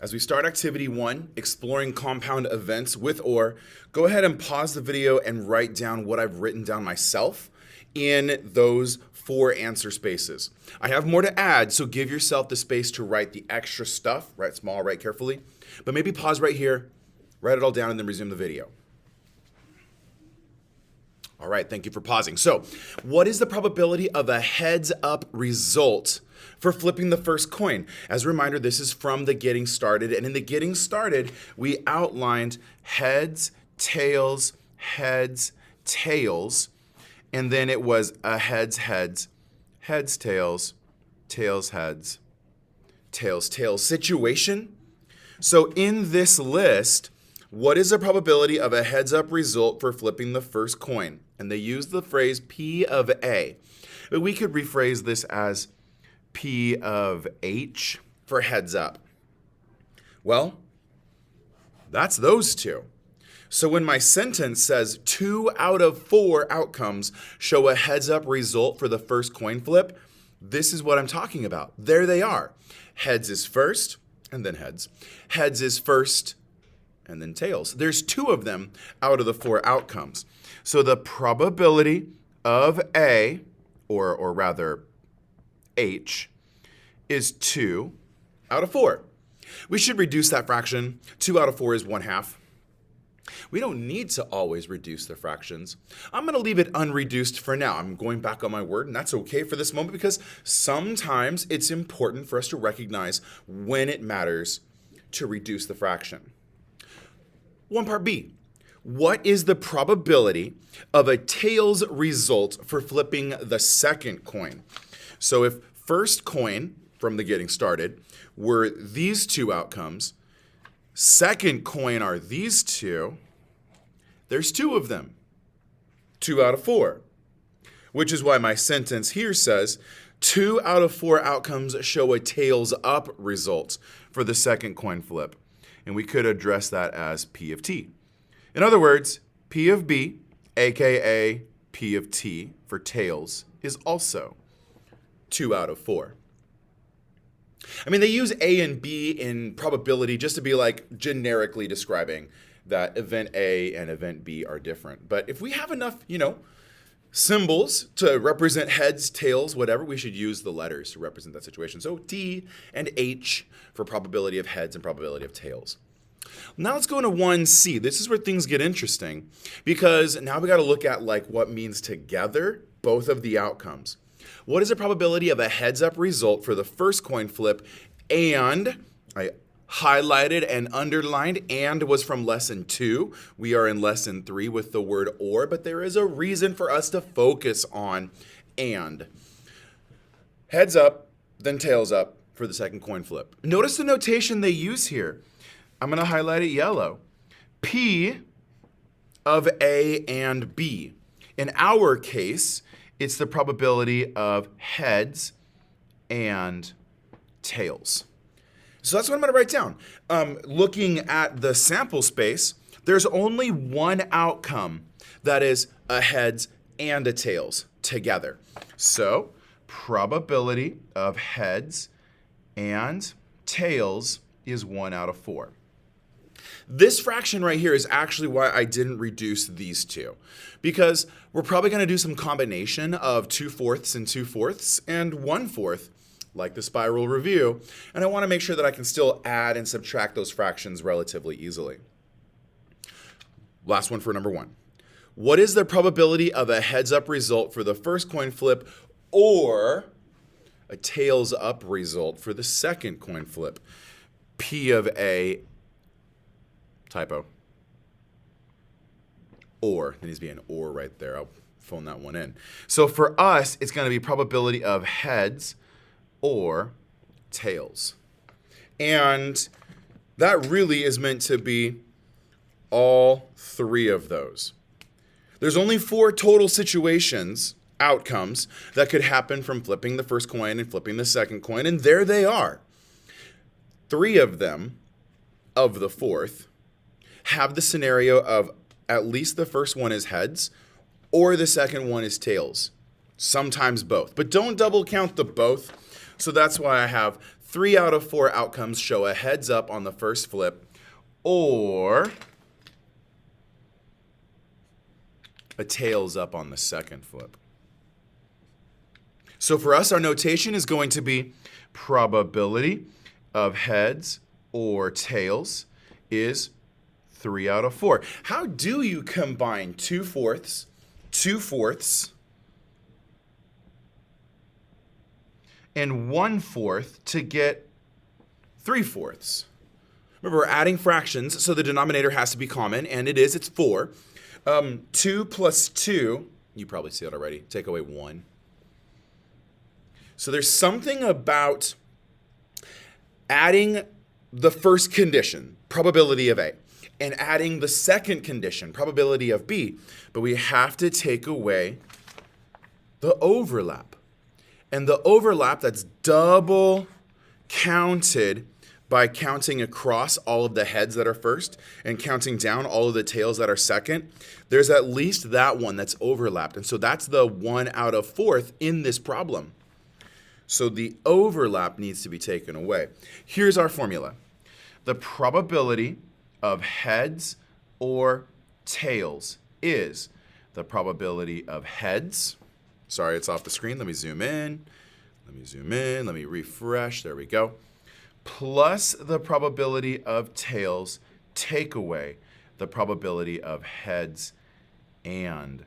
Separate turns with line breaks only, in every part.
As we start activity 1, exploring compound events with or, go ahead and pause the video and write down what I've written down myself in those 4 answer spaces. I have more to add, so give yourself the space to write the extra stuff. Write small, write carefully. But maybe pause right here, write it all down, and then resume the video. All right, thank you for pausing. So, what is the probability of a heads-up result for flipping the first coin? As a reminder, this is from the getting started, and in the getting started, we outlined heads, tails, and then it was a heads, tails, heads, tails situation. So in this list, what is the probability of a heads-up result for flipping the first coin? And they use the phrase P of A. But we could rephrase this as P of H for heads up. Well, that's those two. So when my sentence says 2 out of 4 outcomes show a heads-up result for the first coin flip, this is what I'm talking about. There they are. Heads is first, and then heads. Heads is first, and then tails. There's 2 of them out of the 4 outcomes. So the probability of A, or rather H, is 2 out of 4. We should reduce that fraction. 2 out of 4 is 1/2. We don't need to always reduce the fractions. I'm going to leave it unreduced for now. I'm going back on my word, and that's okay for this moment because sometimes it's important for us to recognize when it matters to reduce the fraction. 1 part B. What is the probability of a tails result for flipping the second coin? So if first coin from the getting started were these 2 outcomes, second coin are these 2, there's 2 of them, 2 out of 4, which is why my sentence here says 2 out of 4 outcomes show a tails up result for the second coin flip. And we could address that as P of T. In other words, P of B, aka P of T for tails, is also 2 out of 4. I mean, they use A and B in probability just to be like generically describing that event A and event B are different. But if we have enough, symbols to represent heads, tails, whatever, we should use the letters to represent that situation. So T and H for probability of heads and probability of tails. Now let's go into 1C. This is where things get interesting because now we got to look at like what means together both of the outcomes. What is the probability of a heads-up result for the first coin flip? And I highlighted and underlined, and was from lesson 2. We are in lesson 3 with the word or, but there is a reason for us to focus on and. Heads up, then tails up for the second coin flip. Notice the notation they use here. I'm going to highlight it yellow. P of A and B. In our case, it's the probability of heads and tails. So that's what I'm going to write down. Looking at the sample space, there's only one outcome that is a heads and a tails together. So probability of heads and tails is 1 out of 4. This fraction right here is actually why I didn't reduce these 2, because we're probably going to do some combination of 2/4 and 2/4 and 1/4, like the spiral review, and I want to make sure that I can still add and subtract those fractions relatively easily. Last one for number 1. What is the probability of a heads-up result for the first coin flip or a tails-up result for the second coin flip? P of A, typo, or, there needs to be an or right there. I'll phone that one in. So for us, it's going to be probability of heads or tails. And that really is meant to be all 3 of those. There's only 4 total situations, outcomes, that could happen from flipping the first coin and flipping the second coin, and there they are. 3 of them, of the 4th, have the scenario of at least the first one is heads or the second one is tails. Sometimes both. But don't double count the both. So that's why I have 3 out of 4 outcomes show a heads up on the first flip or a tails up on the second flip. So for us, our notation is going to be probability of heads or tails is 3 out of 4. How do you combine 2/4, 2/4, and 1/4 to get 3/4? Remember, we're adding fractions, so the denominator has to be common, and it is, it's 4. 2 plus 2, you probably see it already, take away 1. So there's something about adding the first condition, probability of A, and adding the second condition, probability of B, but we have to take away the overlap. And the overlap that's double counted by counting across all of the heads that are first and counting down all of the tails that are second, there's at least that one that's overlapped. And so that's the 1 out of 4 in this problem. So the overlap needs to be taken away. Here's our formula. The probability of heads or tails is the probability of heads. Sorry, it's off the screen. Let me zoom in. Let me refresh. There we go. Plus the probability of tails, take away the probability of heads and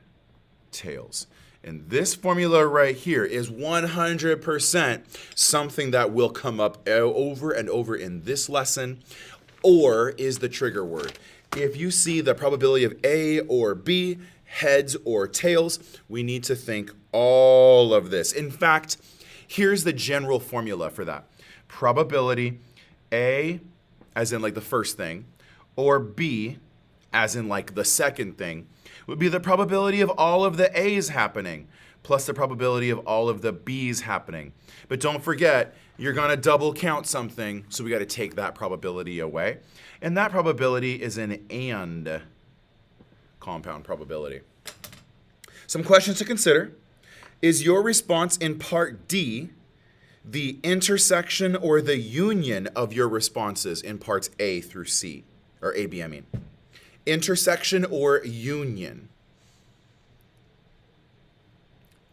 tails. And this formula right here is 100% something that will come up over and over in this lesson, or is the trigger word. If you see the probability of A or B, heads or tails, we need to think all of this. In fact, here's the general formula for that. Probability A, as in like the first thing, or B, as in like the second thing, would be the probability of all of the A's happening plus the probability of all of the B's happening. But don't forget, you're going to double count something, so we got to take that probability away. And that probability is an AND compound probability. Some questions to consider. Is your response in part D the intersection or the union of your responses in parts A through C? Or A, B, I mean. Intersection or union?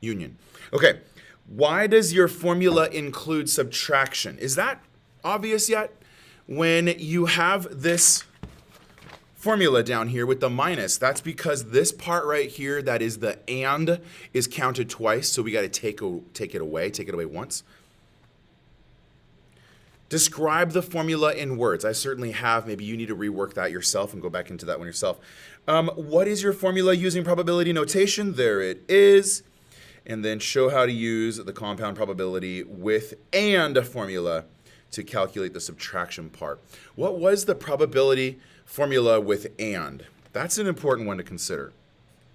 Union. Okay, why does your formula include subtraction? Is that obvious yet? When you have this formula down here with the minus, that's because this part right here that is the AND is counted twice, so we got to take it away once. Describe the formula in words. I certainly have. Maybe you need to rework that yourself and go back into that one yourself. What is your formula using probability notation? There it is. And then show how to use the compound probability with AND a formula to calculate the subtraction part. What was the probability formula with AND? That's an important one to consider.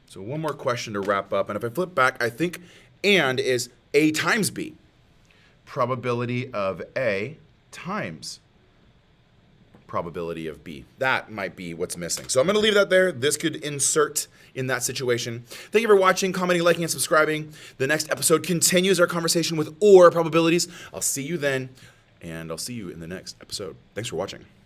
So one more question to wrap up. And if I flip back, I think AND is A times B. Probability of A times probability of B. That might be what's missing. So I'm going to leave that there. This could insert in that situation. Thank you for watching, commenting, liking, and subscribing. The next episode continues our conversation with OR probabilities. I'll see you then, and I'll see you in the next episode. Thanks for watching.